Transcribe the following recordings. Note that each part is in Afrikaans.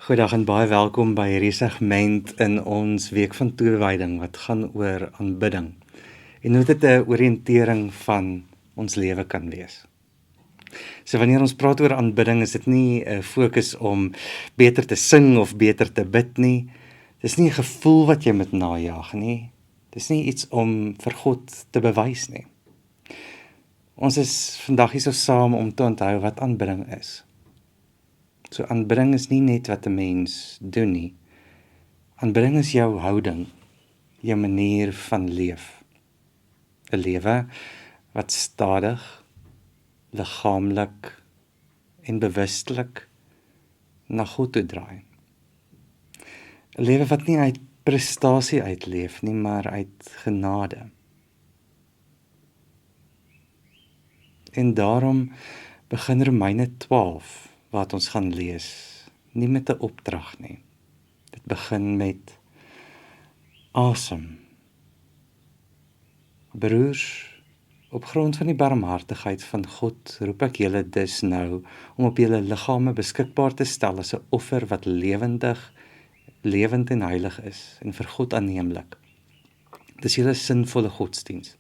Goeiedag en baie welkom by hierdie segment in ons week van toewyding wat gaan oor aanbidding en hoe dit 'n oriëntering van ons lewe kan wees. So wanneer ons praat oor aanbidding, is dit nie 'n fokus om beter te sing of beter te bid nie. Dis nie 'n gevoel wat jy moet najag nie. Dis nie iets om vir God te bewys nie. Ons is vandag hier so saam om te onthou wat aanbidding is. So aanbidding is nie net wat 'n mens doen nie. Aanbidding is jou houding, jou manier van leef. 'n Lewe wat stadig, liggaamlik en bewustelik na God toe draai. 'n Lewe wat nie uit prestasie uitleef nie, maar uit genade. En daarom begin Romeine 12 wat ons gaan lees, nie met 'n opdrag nie. Dit begin met asem. Broers, op grond van die barmhartigheid van God roep ek julle dus nou om op julle liggame beskikbaar te stel as 'n offer wat lewend en heilig is en vir God aanneemlik. Dis julle sinvolle godsdiens.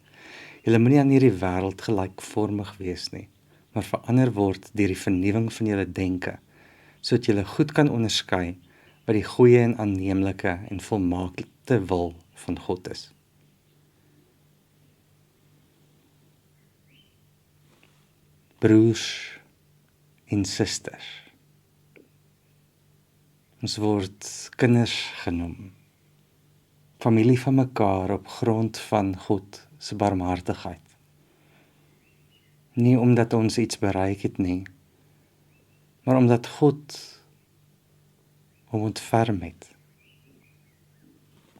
Julle moenie aan hierdie wêreld gelykvormig wees nie, maar verander word deur die vernuwing van julle denke, sodat julle goed kan onderskei wat die goeie en aanneemlike en volmaakte wil van God is. Broers en susters. Ons word kinders genoem, familie van mekaar op grond van God se barmhartigheid. Nie omdat ons iets bereik het nie, maar omdat God hom ontferm het.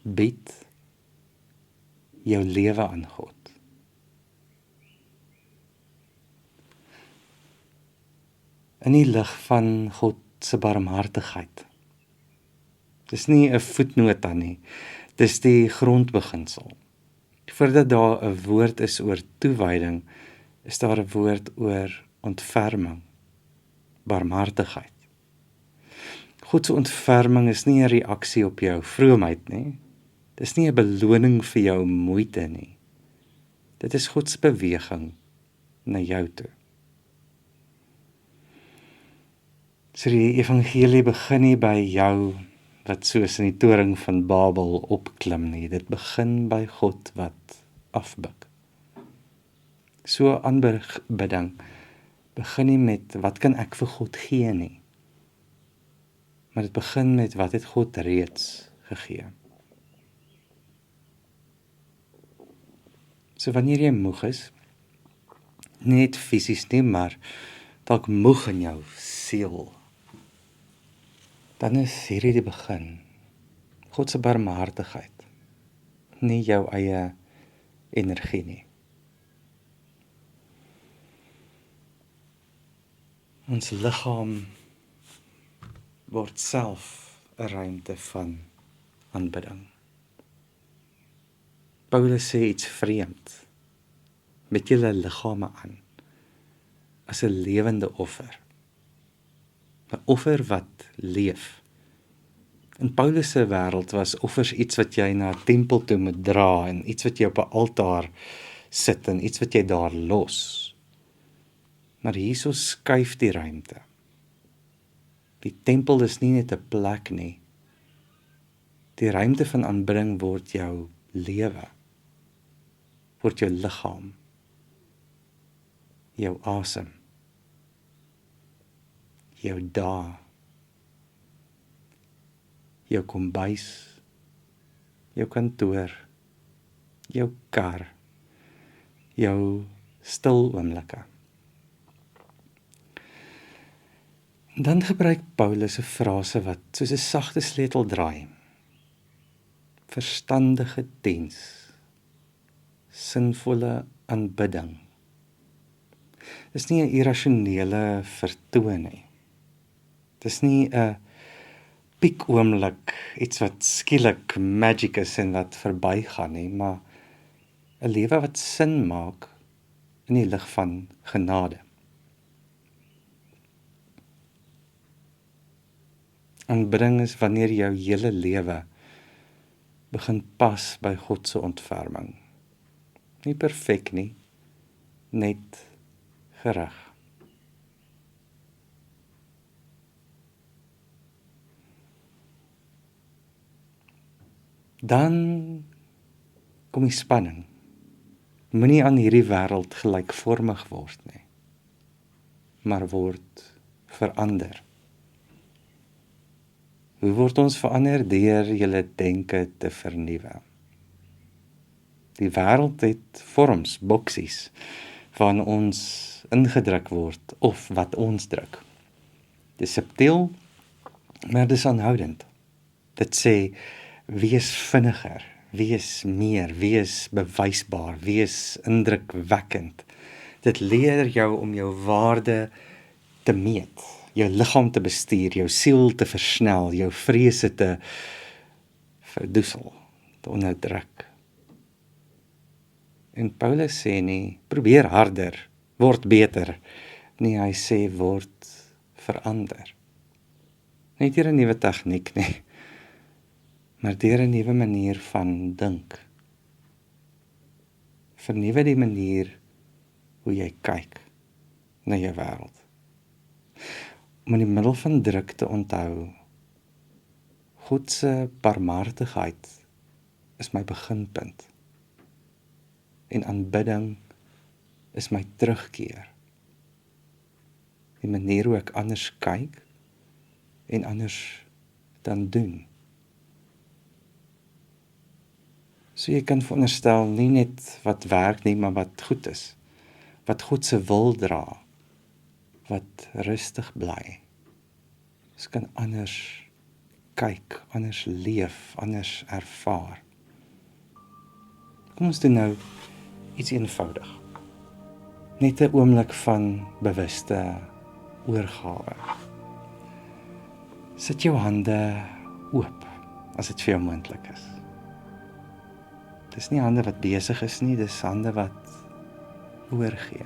Bied jou lewe aan God. In die lig van God se barmhartigheid. Dis nie 'n voetnota nie, dis die grondbeginsel. Voordat daar 'n woord is oor toewyding, is daar 'n woord oor ontferming, barmhartigheid. God se ontferming is nie 'n reaksie op jou vroomheid nie. Dis nie 'n beloning vir jou moeite nie. Dit is God se beweging na jou toe. So die evangelie begin nie by jou wat soos in die toring van Babel opklim nie. Dit begin by God wat afbuk. So aanbidding begin nie met wat kan ek vir God gee nie, maar dit begin met wat het God reeds gegee. So wanneer jy moeg is, nie net fisies nie, maar dalk moeg in jou siel, dan is hierdie die begin. God se barmhartigheid, nie jou eie energie nie. Ons liggaam word self 'n ruimte van aanbidding. Paulus sê iets vreemd, met julle liggame aan, as 'n lewende offer. 'n Offer wat leef. In Paulus se wêreld was offers iets wat jy na 'n tempel toe moet dra en iets wat jy op 'n altaar sit en iets wat jy daar los. Maar Jesus skuif die ruimte. Die tempel is nie net 'n plek nie. Die ruimte van aanbidding word jou lewe, word jou liggaam, jou asem, jou dae, jou kombuis, jou kantoor, jou kar, jou stil oomblikke. Dan gebruik Paulus 'n frase wat soos 'n sagte sleutel draai. Verstandige diens, sinvolle aanbidding. Dis nie 'n irrasionele vertoon nie. Dis nie 'n piekoomblik, iets wat skielik magic is en wat verbygaan nie, maar 'n lewe wat sin maak in die lig van genade. Aanbidding is wanneer jou hele lewe begin pas by God se ontferming. Nie perfek nie, net gerig. Dan kom die spanning. Moenie aan hierdie wêreld gelykvormig word nie, maar word verander. Hoe word ons verander? Deur julle denke te vernuwe. Die wêreld het vorms, boksies, waarin ons ingedruk word, of wat ons druk. Dis subtiel, maar dis aanhoudend. Dit sê, wees vinniger, wees meer, wees bewysbaar, wees indrukwekkend. Dit leer jou om jou waarde te meet, jou liggaam te bestuur, jou siel te versnel, jou vrese te verdoesel, te onderdruk. En Paulus sê nie, probeer harder, word beter. Nee, hy sê, word verander. Nie deur 'n nuwe tegniek nie, maar deur 'n nuwe manier van dink. Vernuwe die manier hoe jy kyk na jou wêreld. Om in die middel van druk te onthou, God se barmhartigheid is my beginpunt. En aanbidding is my terugkeer. Die manier hoe ek anders kyk en anders dan doen. So jy kan veronderstel nie net wat werk nie, maar wat goed is. Wat God se wil dra. Wat rustig bly. Ons kan anders kyk, anders leef, anders ervaar. Kom ons doen nou iets eenvoudig. Net 'n oomblik van bewuste oorgawe. Sit jou hande oop, as dit vir jou moontlik is. Dis nie hande wat besig is nie, dis hande wat oorgee.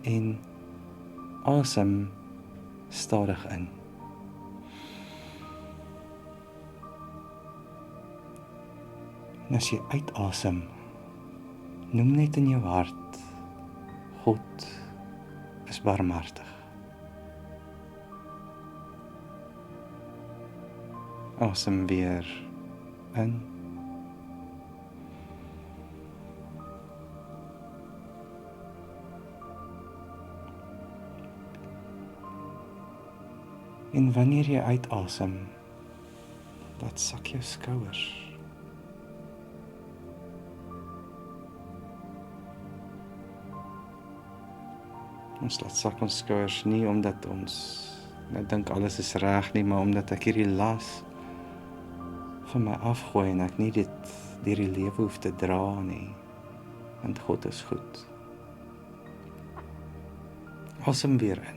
En asem stadig in. En as jy uitasem, noem net in jou hart, God is barmhartig. Asem weer in. En wanneer jy uitasem, laat sak jou skouers. Ons laat sak ons skouers nie omdat ons nou dink alles is reg nie, maar omdat ek hierdie las van my afgooi en ek nie dit deur die lewe hoef te dra nie, want God is goed. Asem weer in.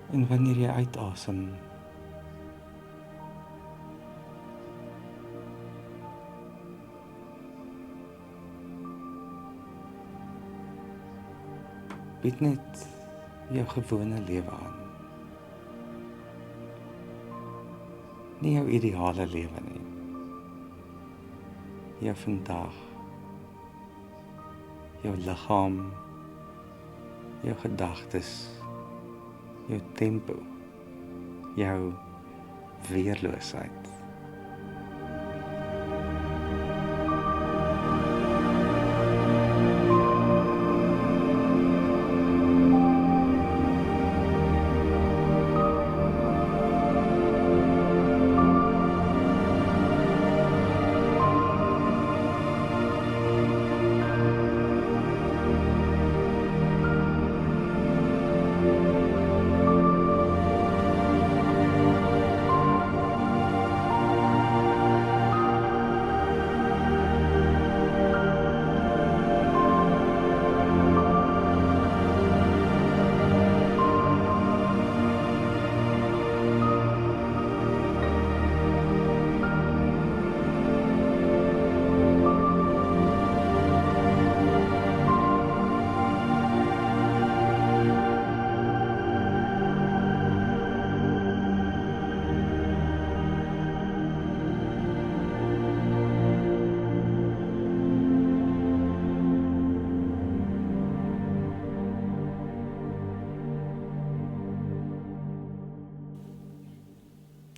En wanneer jy uitasem, bied net jou gewone lewe aan. Nie jou ideale lewe nie. Jou vandag, jou liggaam, jou gedagtes, jou tempo, jou weerloosheid.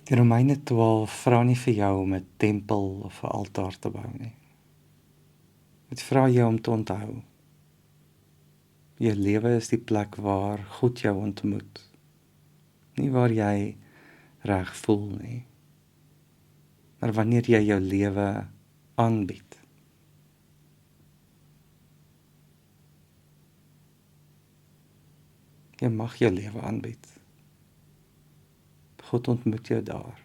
Die Romeine 12 vra nie vir jou om 'n tempel of 'n altaar te bou nie. Dit vra jou om te onthou. Jou lewe is die plek waar God jou ontmoet. Nie waar jy reg voel nie, maar wanneer jy jou lewe aanbied. Jy mag jou lewe aanbied. God ontmoet jou daar.